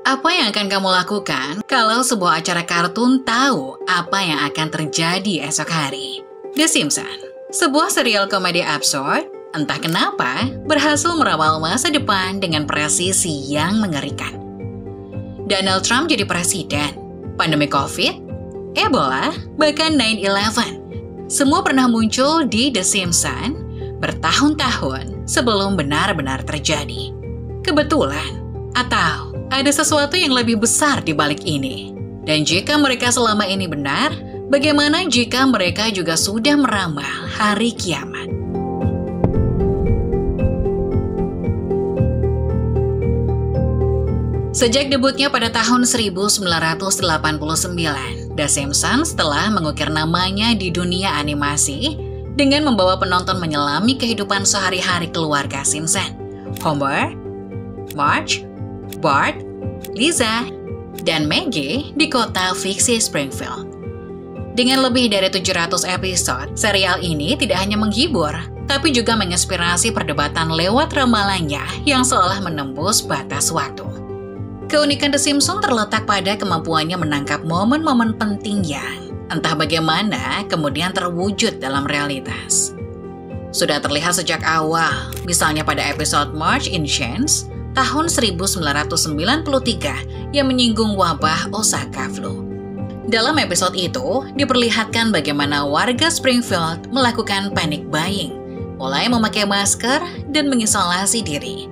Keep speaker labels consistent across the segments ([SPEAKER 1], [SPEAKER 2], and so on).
[SPEAKER 1] Apa yang akan kamu lakukan kalau sebuah acara kartun tahu apa yang akan terjadi esok hari? The Simpsons, sebuah serial komedi absurd, entah kenapa berhasil meramal masa depan dengan presisi yang mengerikan. Donald Trump jadi presiden, pandemi COVID, Ebola, bahkan 9/11. Semua pernah muncul di The Simpsons bertahun-tahun sebelum benar-benar terjadi. Kebetulan, atau ada sesuatu yang lebih besar di balik ini. Dan jika mereka selama ini benar, bagaimana jika mereka juga sudah meramal hari kiamat? Sejak debutnya pada tahun 1989, The Simpsons telah mengukir namanya di dunia animasi dengan membawa penonton menyelami kehidupan sehari-hari keluarga Simpson. Homer, Marge, Bart, Lisa, dan Maggie di kota fiksi Springfield. Dengan lebih dari 700 episode, serial ini tidak hanya menghibur, tapi juga menginspirasi perdebatan lewat ramalannya yang seolah menembus batas waktu. Keunikan The Simpsons terletak pada kemampuannya menangkap momen-momen penting yang entah bagaimana kemudian terwujud dalam realitas. Sudah terlihat sejak awal, misalnya pada episode Marge in Chains, tahun 1993 yang menyinggung wabah Osaka flu. Dalam episode itu, diperlihatkan bagaimana warga Springfield melakukan panic buying, mulai memakai masker dan mengisolasi diri.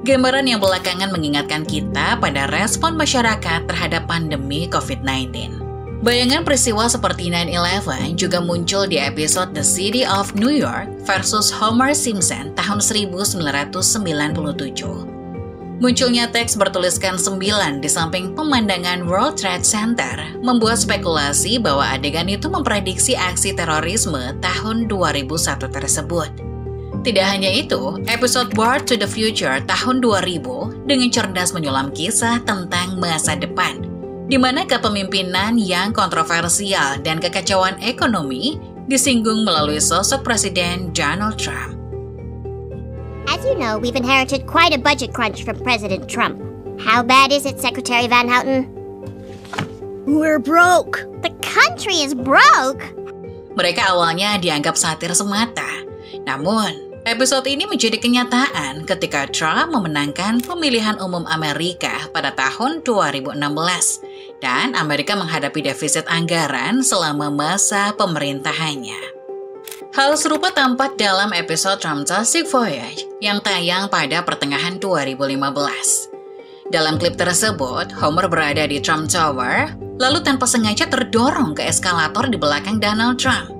[SPEAKER 1] Gambaran yang belakangan mengingatkan kita pada respon masyarakat terhadap pandemi COVID-19. Bayangan peristiwa seperti 9/11 juga muncul di episode The City of New York versus Homer Simpson tahun 1997. Munculnya teks bertuliskan 9 di samping pemandangan World Trade Center membuat spekulasi bahwa adegan itu memprediksi aksi terorisme tahun 2001 tersebut. Tidak hanya itu, episode Bart to the Future tahun 2000 dengan cerdas menyulam kisah tentang masa depan, di mana kepemimpinan yang kontroversial dan kekacauan ekonomi disinggung melalui sosok Presiden Donald Trump.
[SPEAKER 2] As you know, we've inherited quite a budget crunch from President Trump. How bad is it, Secretary Van Houten?
[SPEAKER 3] We're broke.
[SPEAKER 2] The country is broke?
[SPEAKER 1] Mereka awalnya dianggap satir semata. Namun, episode ini menjadi kenyataan ketika Trump memenangkan pemilihan umum Amerika pada tahun 2016 dan Amerika menghadapi defisit anggaran selama masa pemerintahannya. Hal serupa tampak dalam episode Fantastic Voyage yang tayang pada pertengahan 2015. Dalam klip tersebut, Homer berada di Trump Tower, lalu tanpa sengaja terdorong ke eskalator di belakang Donald Trump.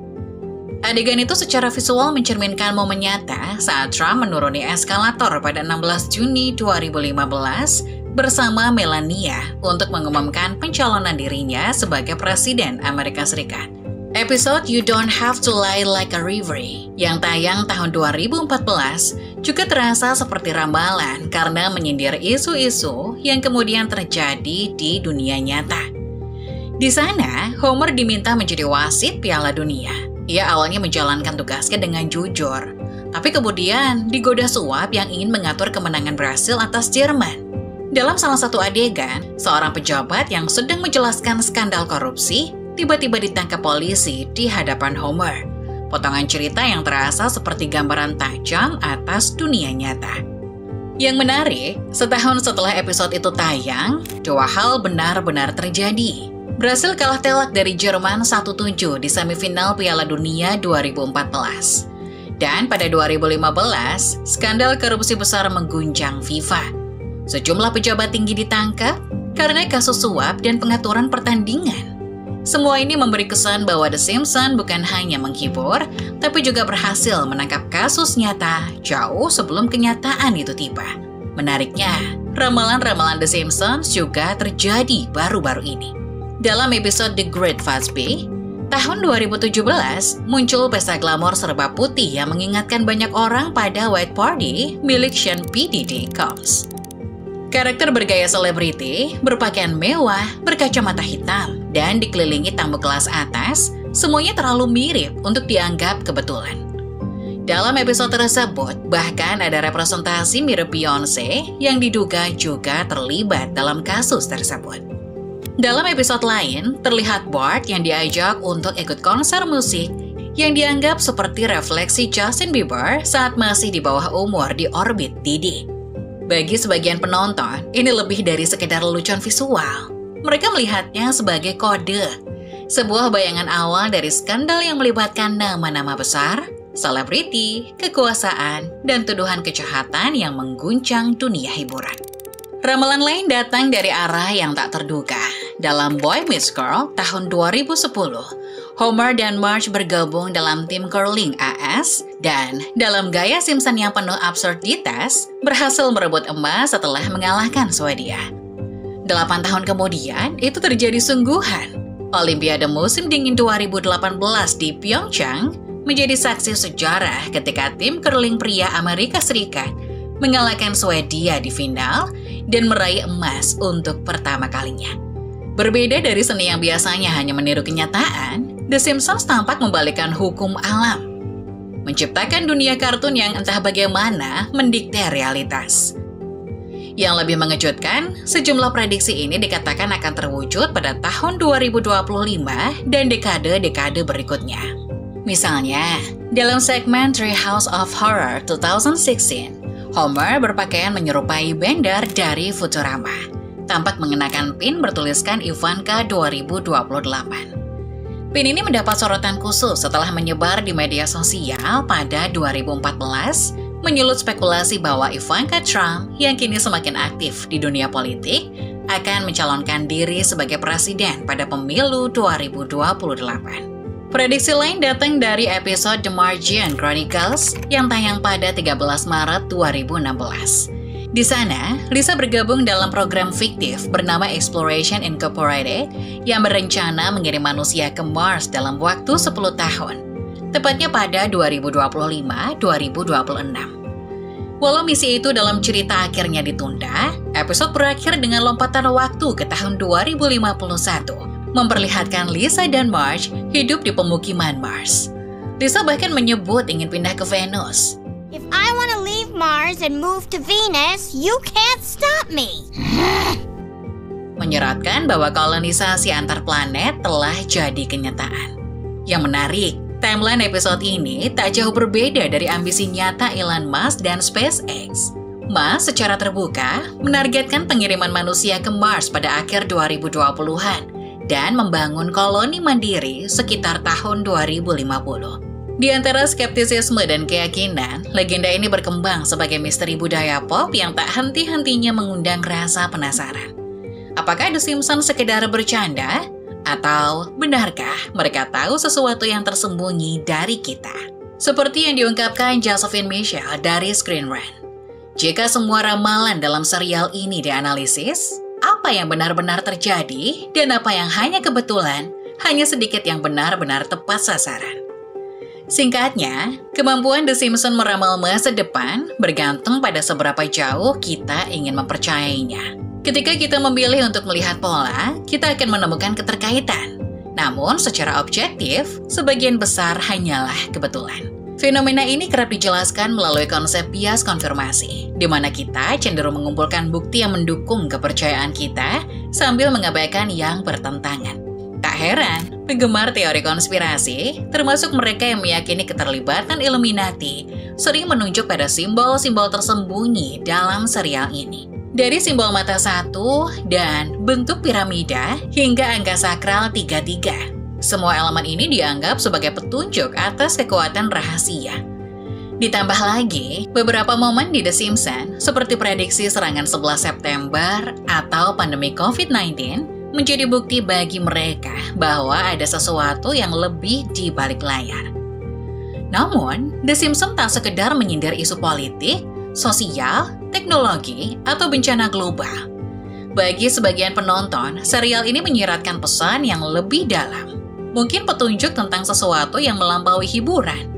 [SPEAKER 1] Adegan itu secara visual mencerminkan momen nyata saat Trump menuruni eskalator pada 16 Juni 2015 bersama Melania untuk mengumumkan pencalonan dirinya sebagai Presiden Amerika Serikat. Episode You Don't Have to Lie Like a Reverie yang tayang tahun 2014 juga terasa seperti ramalan karena menyindir isu-isu yang kemudian terjadi di dunia nyata. Di sana, Homer diminta menjadi wasit Piala Dunia. Ia awalnya menjalankan tugasnya dengan jujur, tapi kemudian digoda suap yang ingin mengatur kemenangan Brasil atas Jerman. Dalam salah satu adegan, seorang pejabat yang sedang menjelaskan skandal korupsi tiba-tiba ditangkap polisi di hadapan Homer. Potongan cerita yang terasa seperti gambaran tajam atas dunia nyata. Yang menarik, setahun setelah episode itu tayang, dua hal benar-benar terjadi. Brasil kalah telak dari Jerman 1-7 di semifinal Piala Dunia 2014. Dan pada 2015, skandal korupsi besar mengguncang FIFA. Sejumlah pejabat tinggi ditangkap karena kasus suap dan pengaturan pertandingan. Semua ini memberi kesan bahwa The Simpsons bukan hanya menghibur, tapi juga berhasil menangkap kasus nyata jauh sebelum kenyataan itu tiba. Menariknya, ramalan-ramalan The Simpsons juga terjadi baru-baru ini. Dalam episode The Great Gatsby, tahun 2017, muncul pesta glamor serba putih yang mengingatkan banyak orang pada White Party milik Sean P. Diddy Combs. Karakter bergaya selebriti, berpakaian mewah, berkacamata hitam, dan dikelilingi tamu kelas atas, semuanya terlalu mirip untuk dianggap kebetulan. Dalam episode tersebut, bahkan ada representasi mirip Beyonce yang diduga juga terlibat dalam kasus tersebut. Dalam episode lain, terlihat Bart yang diajak untuk ikut konser musik yang dianggap seperti refleksi Justin Bieber saat masih di bawah umur di orbit Didi. Bagi sebagian penonton, ini lebih dari sekedar lelucon visual. Mereka melihatnya sebagai kode, sebuah bayangan awal dari skandal yang melibatkan nama-nama besar, selebriti, kekuasaan, dan tuduhan kejahatan yang mengguncang dunia hiburan. Ramalan lain datang dari arah yang tak terduga. Dalam Boy Meets Girl tahun 2010, Homer dan Marge bergabung dalam tim curling AS, dan dalam gaya Simpson yang penuh absurditas, berhasil merebut emas setelah mengalahkan Swedia. 8 tahun kemudian, itu terjadi sungguhan. Olimpiade musim dingin 2018 di Pyeongchang menjadi saksi sejarah ketika tim curling pria Amerika Serikat mengalahkan Swedia di final dan meraih emas untuk pertama kalinya. Berbeda dari seni yang biasanya hanya meniru kenyataan, The Simpsons tampak membalikkan hukum alam, menciptakan dunia kartun yang entah bagaimana mendikte realitas. Yang lebih mengejutkan, sejumlah prediksi ini dikatakan akan terwujud pada tahun 2025 dan dekade-dekade berikutnya. Misalnya, dalam segmen Treehouse of Horror 2016, Homer berpakaian menyerupai Bender dari Futurama, tampak mengenakan pin bertuliskan Ivanka 2028. Pin ini mendapat sorotan khusus setelah menyebar di media sosial pada 2014, menyulut spekulasi bahwa Ivanka Trump yang kini semakin aktif di dunia politik akan mencalonkan diri sebagai presiden pada pemilu 2028. Prediksi lain datang dari episode The Martian Chronicles yang tayang pada 13 Maret 2016. Di sana, Lisa bergabung dalam program fiktif bernama Exploration Incorporated yang berencana mengirim manusia ke Mars dalam waktu 10 tahun, tepatnya pada 2025-2026. Walau misi itu dalam cerita akhirnya ditunda, episode berakhir dengan lompatan waktu ke tahun 2051, memperlihatkan Lisa dan Marge hidup di pemukiman Mars. Lisa bahkan menyebut ingin pindah ke Venus.
[SPEAKER 2] If I want to leave Mars and move to Venus, you can't stop me.
[SPEAKER 1] Menyeratkan bahwa kolonisasi antar planet telah jadi kenyataan. Yang menarik, timeline episode ini tak jauh berbeda dari ambisi nyata Elon Musk dan SpaceX. Musk secara terbuka menargetkan pengiriman manusia ke Mars pada akhir 2020-an dan membangun koloni mandiri sekitar tahun 2050. Di antara skeptisisme dan keyakinan, legenda ini berkembang sebagai misteri budaya pop yang tak henti-hentinya mengundang rasa penasaran. Apakah The Simpsons sekedar bercanda? Atau benarkah mereka tahu sesuatu yang tersembunyi dari kita? Seperti yang diungkapkan Josephine Mitchell dari Screen Rant. Jika semua ramalan dalam serial ini dianalisis, apa yang benar-benar terjadi dan apa yang hanya kebetulan, hanya sedikit yang benar-benar tepat sasaran. Singkatnya, kemampuan The Simpsons meramal masa depan bergantung pada seberapa jauh kita ingin mempercayainya. Ketika kita memilih untuk melihat pola, kita akan menemukan keterkaitan. Namun, secara objektif, sebagian besar hanyalah kebetulan. Fenomena ini kerap dijelaskan melalui konsep bias konfirmasi, di mana kita cenderung mengumpulkan bukti yang mendukung kepercayaan kita sambil mengabaikan yang bertentangan. Tak heran, penggemar teori konspirasi, termasuk mereka yang meyakini keterlibatan Illuminati, sering menunjuk pada simbol-simbol tersembunyi dalam serial ini. Dari simbol mata satu dan bentuk piramida hingga angka sakral 33. Semua elemen ini dianggap sebagai petunjuk atas kekuatan rahasia. Ditambah lagi, beberapa momen di The Simpsons, seperti prediksi serangan 11 September atau pandemi COVID-19, menjadi bukti bagi mereka bahwa ada sesuatu yang lebih di balik layar. Namun, The Simpsons tak sekedar menyindir isu politik, sosial, teknologi, atau bencana global. Bagi sebagian penonton, serial ini menyiratkan pesan yang lebih dalam. Mungkin petunjuk tentang sesuatu yang melampaui hiburan.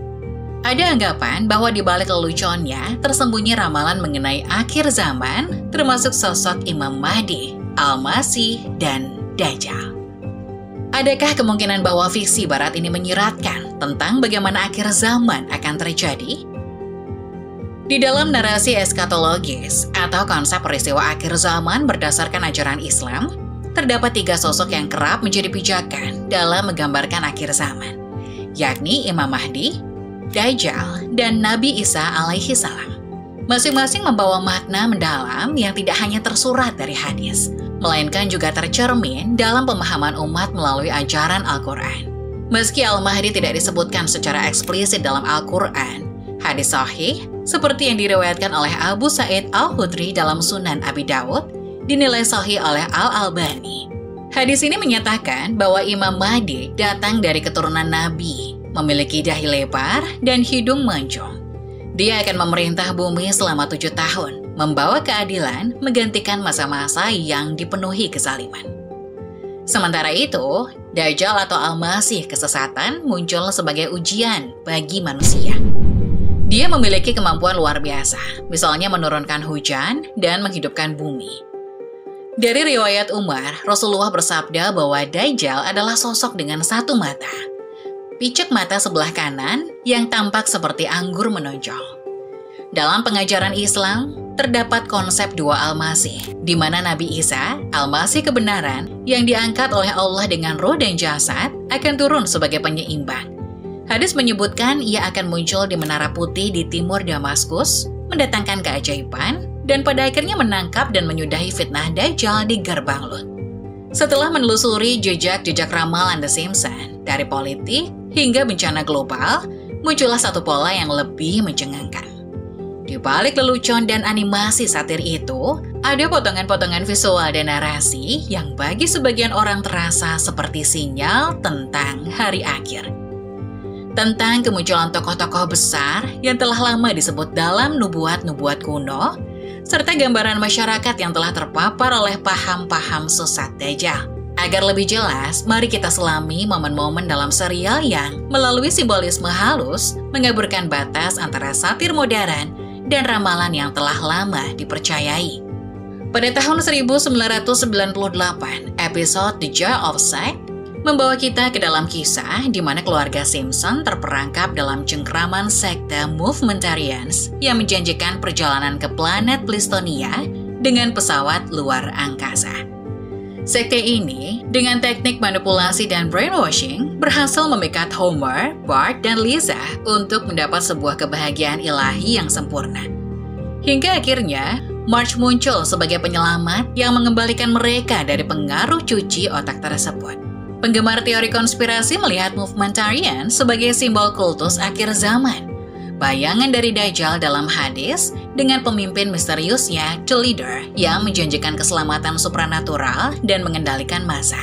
[SPEAKER 1] Ada anggapan bahwa di balik leluconnya tersembunyi ramalan mengenai akhir zaman, termasuk sosok Imam Mahdi, Al-Masih, dan Dajjal. Adakah kemungkinan bahwa fiksi barat ini menyiratkan tentang bagaimana akhir zaman akan terjadi? Di dalam narasi eskatologis atau konsep peristiwa akhir zaman berdasarkan ajaran Islam, terdapat 3 sosok yang kerap menjadi pijakan dalam menggambarkan akhir zaman, yakni Imam Mahdi, Dajjal, dan Nabi Isa alaihi salam. Masing-masing membawa makna mendalam yang tidak hanya tersurat dari hadis, melainkan juga tercermin dalam pemahaman umat melalui ajaran Al-Quran. Meski Al-Mahdi tidak disebutkan secara eksplisit dalam Al-Quran, hadis sahih seperti yang diriwayatkan oleh Abu Sa'id Al-Khudri dalam Sunan Abi Dawud dinilai sahih oleh Al-Albani. Hadis ini menyatakan bahwa Imam Mahdi datang dari keturunan Nabi, memiliki dahi lebar dan hidung mancung. Dia akan memerintah bumi selama 7 tahun, membawa keadilan, menggantikan masa-masa yang dipenuhi kezaliman. Sementara itu, Dajjal atau Al-Masih kesesatan muncul sebagai ujian bagi manusia. Dia memiliki kemampuan luar biasa, misalnya menurunkan hujan dan menghidupkan bumi. Dari riwayat Umar, Rasulullah bersabda bahwa Dajjal adalah sosok dengan 1 mata. Picek mata sebelah kanan yang tampak seperti anggur menonjol. Dalam pengajaran Islam, terdapat konsep 2 Al-Masih, di mana Nabi Isa, Al-Masih kebenaran, yang diangkat oleh Allah dengan roh dan jasad, akan turun sebagai penyeimbang. Hadis menyebutkan ia akan muncul di Menara Putih di timur Damaskus, mendatangkan keajaiban, dan pada akhirnya menangkap dan menyudahi fitnah Dajjal di Gerbang Lut. Setelah menelusuri jejak-jejak ramalan The Simpsons, dari politik hingga bencana global, muncullah satu pola yang lebih mencengangkan. Di balik lelucon dan animasi satir itu, ada potongan-potongan visual dan narasi yang bagi sebagian orang terasa seperti sinyal tentang hari akhir. Tentang kemunculan tokoh-tokoh besar yang telah lama disebut dalam nubuat-nubuat kuno, serta gambaran masyarakat yang telah terpapar oleh paham-paham sesat Dajjal. Agar lebih jelas, mari kita selami momen-momen dalam serial yang melalui simbolisme halus mengaburkan batas antara satir modern dan ramalan yang telah lama dipercayai. Pada tahun 1998, episode The Jar of Sack membawa kita ke dalam kisah di mana keluarga Simpson terperangkap dalam cengkraman sekte Movementarians yang menjanjikan perjalanan ke planet Pleistonia dengan pesawat luar angkasa. Sekte ini, dengan teknik manipulasi dan brainwashing, berhasil memikat Homer, Bart, dan Lisa untuk mendapat sebuah kebahagiaan ilahi yang sempurna. Hingga akhirnya, Marge muncul sebagai penyelamat yang mengembalikan mereka dari pengaruh cuci otak tersebut. Penggemar teori konspirasi melihat Movementarian sebagai simbol kultus akhir zaman. Bayangan dari Dajjal dalam hadis dengan pemimpin misteriusnya, The Leader, yang menjanjikan keselamatan supranatural dan mengendalikan massa.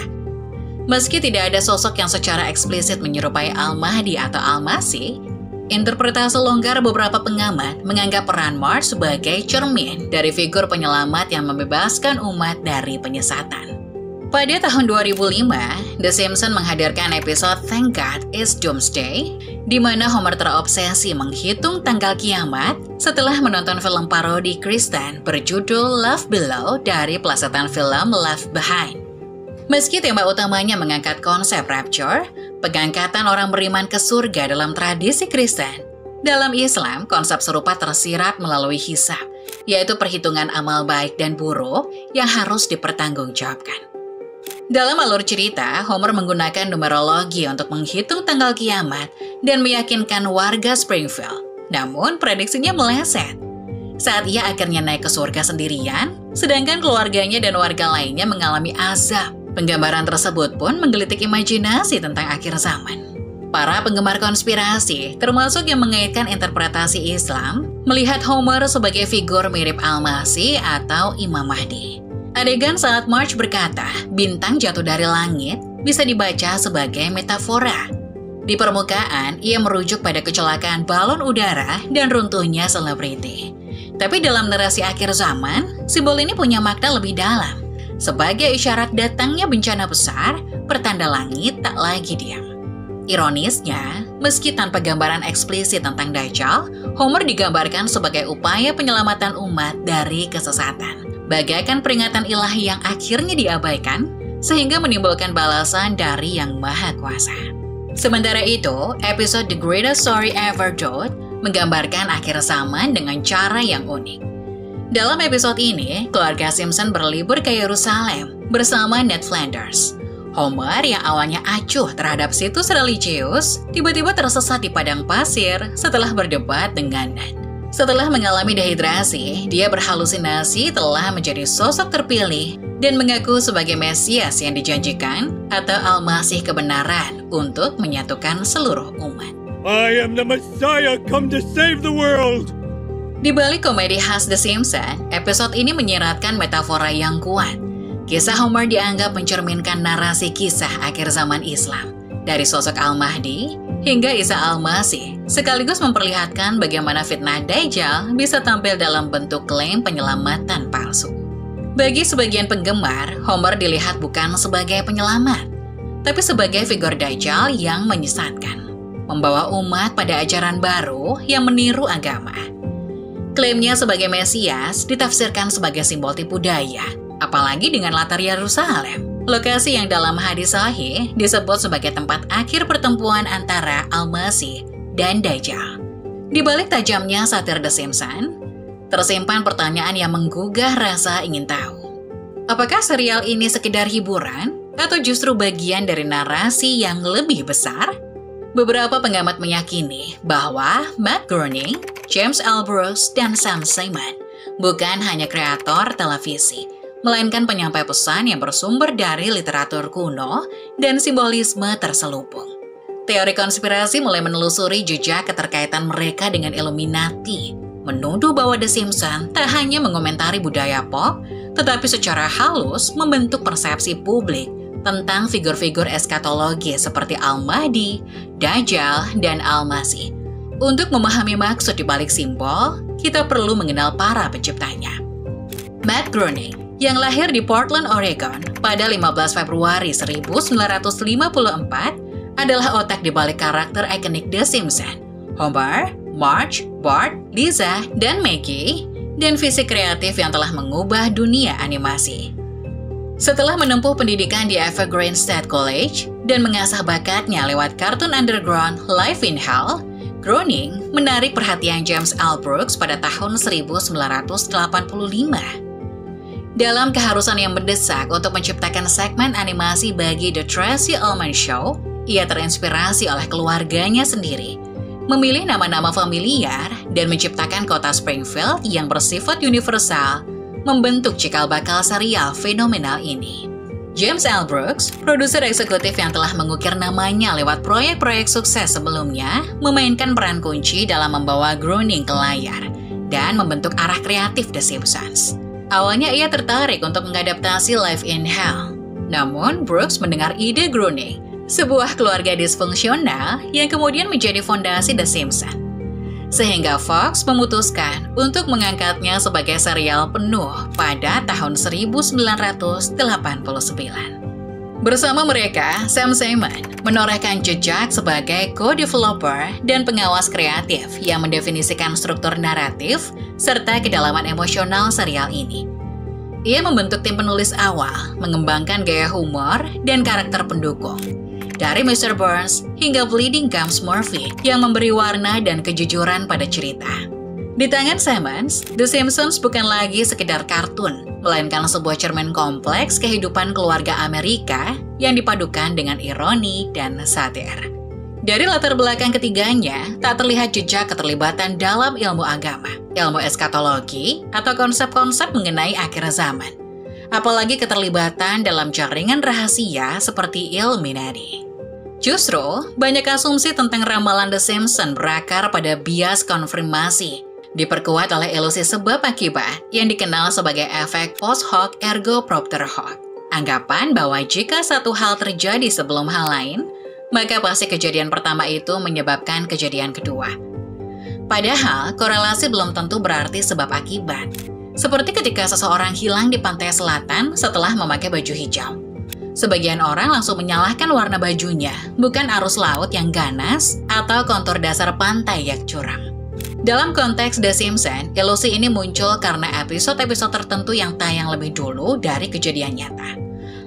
[SPEAKER 1] Meski tidak ada sosok yang secara eksplisit menyerupai Al-Mahdi atau Al-Masih, interpretasi longgar beberapa pengamat menganggap peran Marge sebagai cermin dari figur penyelamat yang membebaskan umat dari penyesatan. Pada tahun 2005, The Simpsons menghadirkan episode Thank God It's Doomsday, di mana Homer terobsesi menghitung tanggal kiamat setelah menonton film parodi Kristen berjudul Love Below dari plesetan film Left Behind. Meski tema utamanya mengangkat konsep rapture, pengangkatan orang beriman ke surga dalam tradisi Kristen, dalam Islam konsep serupa tersirat melalui hisab, yaitu perhitungan amal baik dan buruk yang harus dipertanggungjawabkan. Dalam alur cerita, Homer menggunakan numerologi untuk menghitung tanggal kiamat dan meyakinkan warga Springfield. Namun, prediksinya meleset. Saat ia akhirnya naik ke surga sendirian, sedangkan keluarganya dan warga lainnya mengalami azab. Penggambaran tersebut pun menggelitik imajinasi tentang akhir zaman. Para penggemar konspirasi, termasuk yang mengaitkan interpretasi Islam, melihat Homer sebagai figur mirip Al-Masih atau Imam Mahdi. Adegan saat Marge berkata, bintang jatuh dari langit bisa dibaca sebagai metafora. Di permukaan, ia merujuk pada kecelakaan balon udara dan runtuhnya selebriti. Tapi dalam narasi akhir zaman, simbol ini punya makna lebih dalam. Sebagai isyarat datangnya bencana besar, pertanda langit tak lagi diam. Ironisnya, meski tanpa gambaran eksplisit tentang Dajjal, Homer digambarkan sebagai upaya penyelamatan umat dari kesesatan. Bagaikan peringatan ilahi yang akhirnya diabaikan, sehingga menimbulkan balasan dari Yang Maha Kuasa. Sementara itu, episode The Greatest Story Ever Told menggambarkan akhir zaman dengan cara yang unik. Dalam episode ini, keluarga Simpson berlibur ke Yerusalem bersama Ned Flanders. Homer yang awalnya acuh terhadap situs religius, tiba-tiba tersesat di padang pasir setelah berdebat dengan Ned. Setelah mengalami dehidrasi, dia berhalusinasi telah menjadi sosok terpilih dan mengaku sebagai Mesias yang dijanjikan atau Al-Masih kebenaran untuk menyatukan seluruh umat.
[SPEAKER 4] I am the Messiah come to save the world.
[SPEAKER 1] Di balik komedi khas The Simpsons, episode ini menyiratkan metafora yang kuat. Kisah Homer dianggap mencerminkan narasi kisah akhir zaman Islam, dari sosok Al-Mahdi hingga Isa Al-Masih, sekaligus memperlihatkan bagaimana fitnah Dajjal bisa tampil dalam bentuk klaim penyelamatan palsu. Bagi sebagian penggemar, Homer dilihat bukan sebagai penyelamat, tapi sebagai figur Dajjal yang menyesatkan, membawa umat pada ajaran baru yang meniru agama. Klaimnya sebagai Mesias ditafsirkan sebagai simbol tipu daya, apalagi dengan latar Yerusalem. Lokasi yang dalam hadis sahih disebut sebagai tempat akhir pertempuran antara Al-Masih dan Dajjal. Di balik tajamnya satir The Simpsons, tersimpan pertanyaan yang menggugah rasa ingin tahu. Apakah serial ini sekedar hiburan atau justru bagian dari narasi yang lebih besar? Beberapa pengamat meyakini bahwa Matt Groening, James L. Brooks, dan Sam Simon bukan hanya kreator televisi, melainkan penyampai pesan yang bersumber dari literatur kuno dan simbolisme terselubung. Teori konspirasi mulai menelusuri jejak keterkaitan mereka dengan Illuminati, menuduh bahwa The Simpsons tak hanya mengomentari budaya pop, tetapi secara halus membentuk persepsi publik tentang figur-figur eskatologi seperti Al-Mahdi, Dajjal, dan Al-Masih. Untuk memahami maksud di balik simbol, kita perlu mengenal para penciptanya. Matt Groening, yang lahir di Portland, Oregon pada 15 Februari 1954, adalah otak di balik karakter ikonik The Simpsons, Homer, Marge, Bart, Lisa, dan Maggie, dan visi kreatif yang telah mengubah dunia animasi. Setelah menempuh pendidikan di Evergreen State College dan mengasah bakatnya lewat kartun underground Life in Hell, Groening menarik perhatian James L. Brooks pada tahun 1985. Dalam keharusan yang mendesak untuk menciptakan segmen animasi bagi The Tracey Ullman Show, ia terinspirasi oleh keluarganya sendiri, memilih nama-nama familiar dan menciptakan kota Springfield yang bersifat universal, membentuk cikal bakal serial fenomenal ini. James L. Brooks, produser eksekutif yang telah mengukir namanya lewat proyek-proyek sukses sebelumnya, memainkan peran kunci dalam membawa Groening ke layar dan membentuk arah kreatif The Simpsons. Awalnya ia tertarik untuk mengadaptasi Life in Hell. Namun, Brooks mendengar ide Groening, sebuah keluarga disfungsional yang kemudian menjadi fondasi The Simpsons. Sehingga Fox memutuskan untuk mengangkatnya sebagai serial penuh pada tahun 1989. Bersama mereka, Sam Simon menorehkan jejak sebagai co-developer dan pengawas kreatif yang mendefinisikan struktur naratif serta kedalaman emosional serial ini. Ia membentuk tim penulis awal, mengembangkan gaya humor dan karakter pendukung, dari Mr. Burns hingga Bleeding Gums Murphy yang memberi warna dan kejujuran pada cerita. Di tangan Simmons, The Simpsons bukan lagi sekedar kartun, melainkan sebuah cermin kompleks kehidupan keluarga Amerika yang dipadukan dengan ironi dan satir. Dari latar belakang ketiganya, tak terlihat jejak keterlibatan dalam ilmu agama, ilmu eskatologi, atau konsep-konsep mengenai akhir zaman. Apalagi keterlibatan dalam jaringan rahasia seperti Illuminati. Justru, banyak asumsi tentang ramalan The Simpsons berakar pada bias konfirmasi, diperkuat oleh ilusi sebab akibat yang dikenal sebagai efek post hoc ergo propter hoc. Anggapan bahwa jika satu hal terjadi sebelum hal lain, maka pasti kejadian pertama itu menyebabkan kejadian kedua. Padahal, korelasi belum tentu berarti sebab akibat. Seperti ketika seseorang hilang di pantai selatan setelah memakai baju hijau. Sebagian orang langsung menyalahkan warna bajunya, bukan arus laut yang ganas atau kontur dasar pantai yang curam. Dalam konteks The Simpsons, ilusi ini muncul karena episode-episode tertentu yang tayang lebih dulu dari kejadian nyata.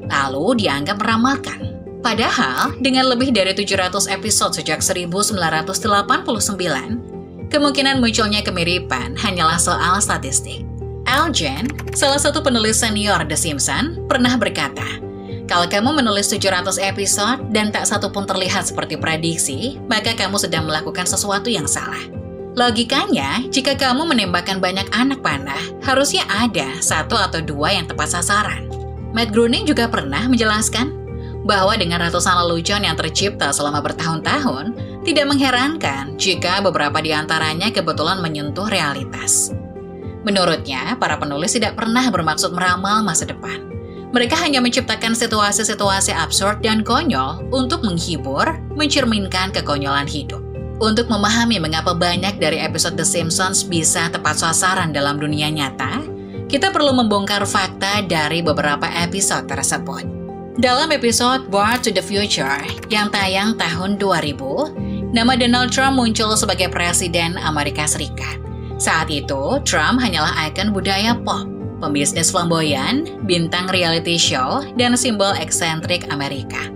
[SPEAKER 1] Lalu dianggap meramalkan. Padahal, dengan lebih dari 700 episode sejak 1989, kemungkinan munculnya kemiripan hanyalah soal statistik. Al Jean, salah satu penulis senior The Simpsons, pernah berkata, "Kalau kamu menulis 700 episode dan tak satu pun terlihat seperti prediksi, maka kamu sedang melakukan sesuatu yang salah. Logikanya, jika kamu menembakkan banyak anak panah, harusnya ada 1 atau 2 yang tepat sasaran." Matt Groening juga pernah menjelaskan bahwa dengan ratusan lelucon yang tercipta selama bertahun-tahun, tidak mengherankan jika beberapa di antaranya kebetulan menyentuh realitas. Menurutnya, para penulis tidak pernah bermaksud meramal masa depan. Mereka hanya menciptakan situasi-situasi absurd dan konyol untuk menghibur, mencerminkan kekonyolan hidup. Untuk memahami mengapa banyak dari episode The Simpsons bisa tepat sasaran dalam dunia nyata, kita perlu membongkar fakta dari beberapa episode tersebut. Dalam episode Back to the Future yang tayang tahun 2000, nama Donald Trump muncul sebagai Presiden Amerika Serikat. Saat itu, Trump hanyalah ikon budaya pop, pembisnis flamboyan, bintang reality show, dan simbol eksentrik Amerika.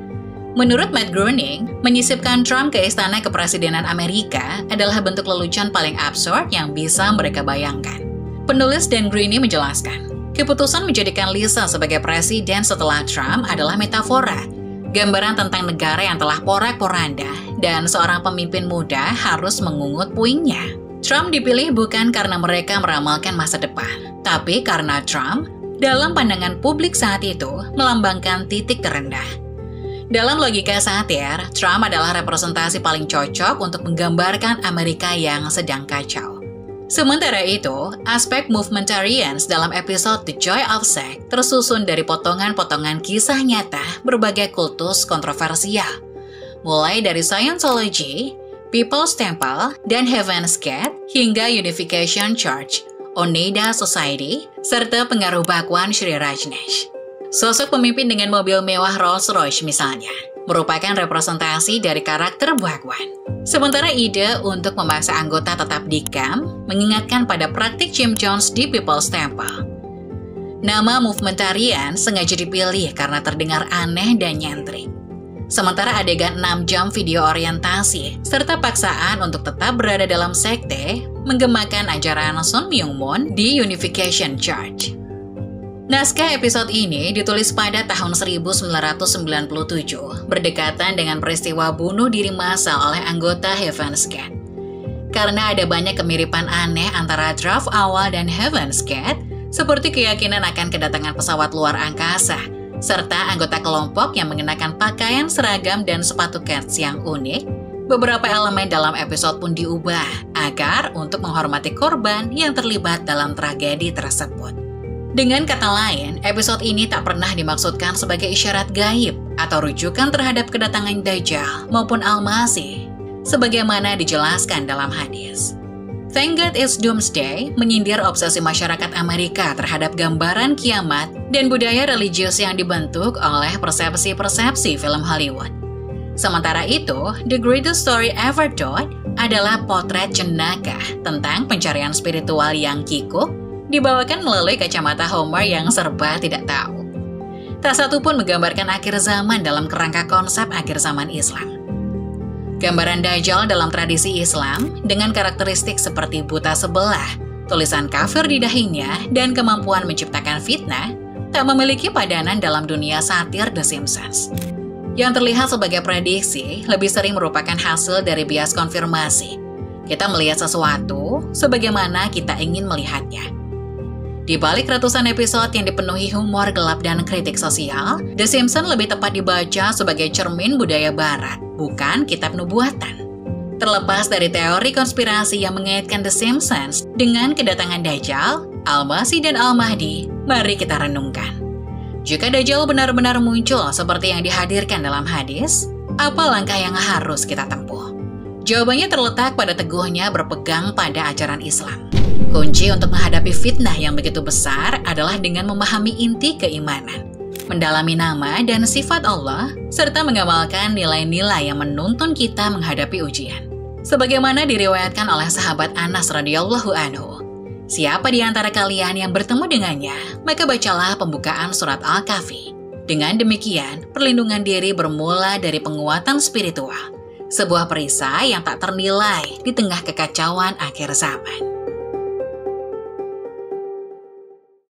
[SPEAKER 1] Menurut Matt Groening, menyisipkan Trump ke istana kepresidenan Amerika adalah bentuk lelucon paling absurd yang bisa mereka bayangkan. Penulis Dan Greene menjelaskan, keputusan menjadikan Lisa sebagai presiden setelah Trump adalah metafora, gambaran tentang negara yang telah porak-poranda dan seorang pemimpin muda harus mengungut puingnya. Trump dipilih bukan karena mereka meramalkan masa depan, tapi karena Trump, dalam pandangan publik saat itu, melambangkan titik terendah. Dalam logika satir, Trump adalah representasi paling cocok untuk menggambarkan Amerika yang sedang kacau. Sementara itu, aspek movementarians dalam episode The Joy of Sex tersusun dari potongan-potongan kisah nyata berbagai kultus kontroversial, mulai dari Scientology, People's Temple, dan Heaven's Gate, hingga Unification Church, Oneida Society, serta pengaruh bakwan Sri Rajneesh. Sosok pemimpin dengan mobil mewah Rolls-Royce misalnya, merupakan representasi dari karakter Bhagwan. Sementara ide untuk memaksa anggota tetap dikam mengingatkan pada praktik Jim Jones di People's Temple. Nama movementarian sengaja dipilih karena terdengar aneh dan nyentrik. Sementara adegan 6 jam video orientasi serta paksaan untuk tetap berada dalam sekte menggemakan ajaran Sun Myung Moon di Unification Church. Naskah episode ini ditulis pada tahun 1997, berdekatan dengan peristiwa bunuh diri massal oleh anggota Heaven's Gate. Karena ada banyak kemiripan aneh antara draft awal dan Heaven's Gate, seperti keyakinan akan kedatangan pesawat luar angkasa, serta anggota kelompok yang mengenakan pakaian seragam dan sepatu kets yang unik, beberapa elemen dalam episode pun diubah agar untuk menghormati korban yang terlibat dalam tragedi tersebut. Dengan kata lain, episode ini tak pernah dimaksudkan sebagai isyarat gaib atau rujukan terhadap kedatangan Dajjal maupun Al-Masih, sebagaimana dijelaskan dalam hadis. Thank God It's Doomsday menyindir obsesi masyarakat Amerika terhadap gambaran kiamat dan budaya religius yang dibentuk oleh persepsi-persepsi film Hollywood. Sementara itu, The Greatest Story Ever Told adalah potret jenaka tentang pencarian spiritual yang kikuk, dibawakan melalui kacamata Homer yang serba tidak tahu. Tak satu pun menggambarkan akhir zaman dalam kerangka konsep akhir zaman Islam. Gambaran Dajjal dalam tradisi Islam dengan karakteristik seperti buta sebelah, tulisan kafir di dahinya, dan kemampuan menciptakan fitnah, tak memiliki padanan dalam dunia satir The Simpsons. Yang terlihat sebagai prediksi lebih sering merupakan hasil dari bias konfirmasi. Kita melihat sesuatu sebagaimana kita ingin melihatnya. Di balik ratusan episode yang dipenuhi humor gelap dan kritik sosial, The Simpsons lebih tepat dibaca sebagai cermin budaya barat, bukan kitab nubuatan. Terlepas dari teori konspirasi yang mengaitkan The Simpsons dengan kedatangan Dajjal, Al-Masih dan Al-Mahdi, mari kita renungkan. Jika Dajjal benar-benar muncul seperti yang dihadirkan dalam hadis, apa langkah yang harus kita tempuh? Jawabannya terletak pada teguhnya berpegang pada ajaran Islam. Kunci untuk menghadapi fitnah yang begitu besar adalah dengan memahami inti keimanan, mendalami nama dan sifat Allah, serta mengamalkan nilai-nilai yang menuntun kita menghadapi ujian. Sebagaimana diriwayatkan oleh sahabat Anas radhiyallahu anhu, siapa di antara kalian yang bertemu dengannya, maka bacalah pembukaan surat Al-Kahfi. Dengan demikian, perlindungan diri bermula dari penguatan spiritual, sebuah perisai yang tak ternilai di tengah kekacauan akhir zaman.